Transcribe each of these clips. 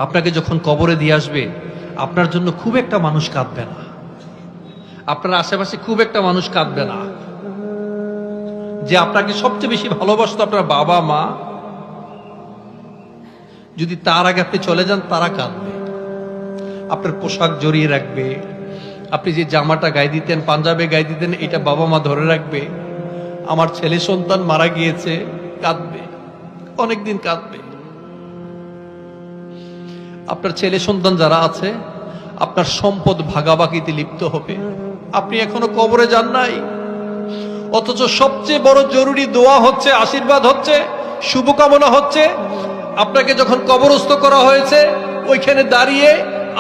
আপনাকে যখন কবরে দিয়ে আসবে, আপনার জন্য খুব একটা মানুষ কাঁদবে না, আপনার আশেপাশে খুব একটা মানুষ কাঁদবে না। যে আপনাকে সবচেয়ে বেশি ভালোবাসতো আপনার বাবা মা, যদি তার আগে আপনি চলে যান, তারা কাঁদবে। আপনার পোশাক জড়িয়ে রাখবে, আপনি যে জামাটা গায়ে দিতেন, পাঞ্জাবে গায়ে দিতেন, এটা বাবা মা ধরে রাখবে। আমার ছেলে সন্তান মারা গিয়েছে, কাঁদবে, অনেকদিন কাঁদবে। আপনার ছেলে সন্তান যারা আছে, আপনার সম্পদ ভাগাভাগিতে লিপ্ত হবে। আপনি এখনো কবরে যান নাই, অথচ সবচেয়ে বড় জরুরি দোয়া হচ্ছে, আশীর্বাদ হচ্ছে, শুভকামনা হচ্ছে, আপনাকে যখন কবরস্থ করা হয়েছে ওইখানে দাঁড়িয়ে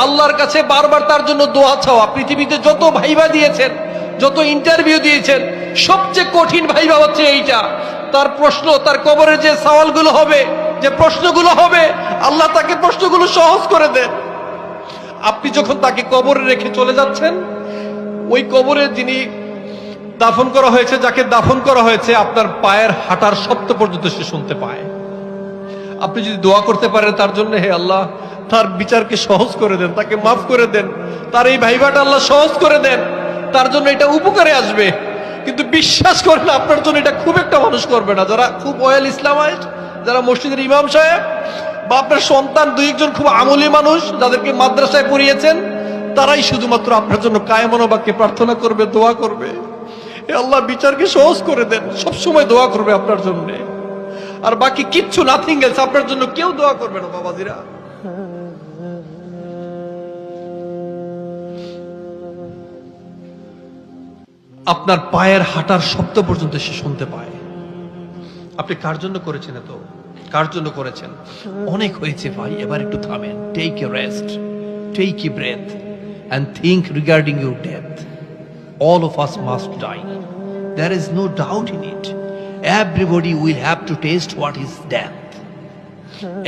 আল্লাহর কাছে বারবার তার জন্য দোয়া চাওয়া। পৃথিবীতে যত ভাইবা দিয়েছেন, যত ইন্টারভিউ দিয়েছেন, সবচেয়ে কঠিন ভাইবা হচ্ছে এইটা। তার প্রশ্ন, তার কবরের যে সওয়ালগুলো হবে, যে প্রশ্নগুলো হবে, আল্লাহ তাকে প্রশ্নগুলো সহজ করে দেন। আপনি যখন তাকে কবরে রেখে চলে যাচ্ছেন, ওই কবরে যিনি দাফন করা হয়েছে, যাকে দাফন করা হয়েছে, আপনার পায়ের হাঁটার শব্দ পর্যন্ত সে শুনতে পায়। আপনি যদি দোয়া করতে পারেন তার জন্য, হে আল্লাহ তার বিচারকে সহজ করে দেন, তাকে মাফ করে দেন, তার এই ভাইবাটা আল্লাহ সহজ করে দেন, তার জন্য এটা উপকারে আসবে। কিন্তু বিশ্বাস করেন, আপনার জন্য এটা খুব একটা মানুষ করবে না। যারা খুব ওয়েল ইসলামাইজড, যারা মসজিদের ইমাম সাহেব, বা আপনার সন্তান দুই একজন খুব আমলী মানুষ যাদেরকে মাদ্রাসায় পড়িয়েছেন, তারাই শুধুমাত্র আপনার জন্য কায়মনো বাক্যে প্রার্থনা করবে, দোয়া করবে, হে আল্লাহ বিচারকে সহজ করে দেন, সবসময় দোয়া করবে আপনার জন্য। আর বাকি কিচ্ছু, নাথিং এলস, আপনার জন্য কেউ দোয়া করবে না বাবাজিরা। আপনার পায়ের হাঁটার শব্দ পর্যন্ত সে শুনতে পায়। আপনি কার জন্য করেছেন এত? কার জন্য করেছেন? অনেক হয়েছে ভাই, এবার একটু থামেন। Take a rest, take a breath and think regarding your death. All of us must die. There is no doubt in it. Everybody will have to taste what is death.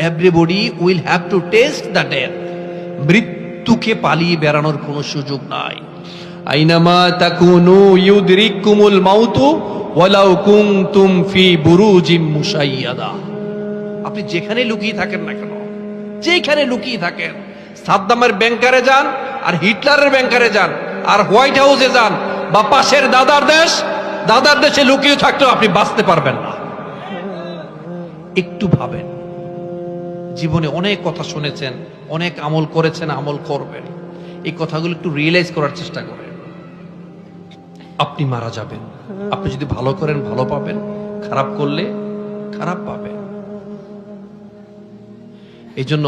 Everybody will have to taste the death. মৃত্যুকে পালিয়ে বেড়ানোর কোনো সুযোগ নাই। আইনামা তাকুনু ইউদরিকুমুল মাউতু ওয়ালাউ কুনতুম ফি বুরুজিম মুশাইয়াদা। আপনি যেখানে লুকিয়ে থাকেন না কেন, যেখানে লুকিয়ে থাকেন, সাদ্দামের ব্যাংকারে যান, আর হিটলারের ব্যাংকারে যান, আর হোয়াইট হাউসে যান, বা পাশের দাদার দেশে লুকিয়ে থাকলেও আপনি বাঁচতে পারবেন না। একটু ভাবেন, জীবনে অনেক কথা শুনেছেন, অনেক আমল করেছেন, আমল করবেন, এই কথাগুলো একটু রিয়েলাইজ করার চেষ্টা করেন। আপনি মারা যাবেন, আপনি যদি ভালো করেন ভালো পাবেন, খারাপ করলে খারাপ পাবেন। এই জন্য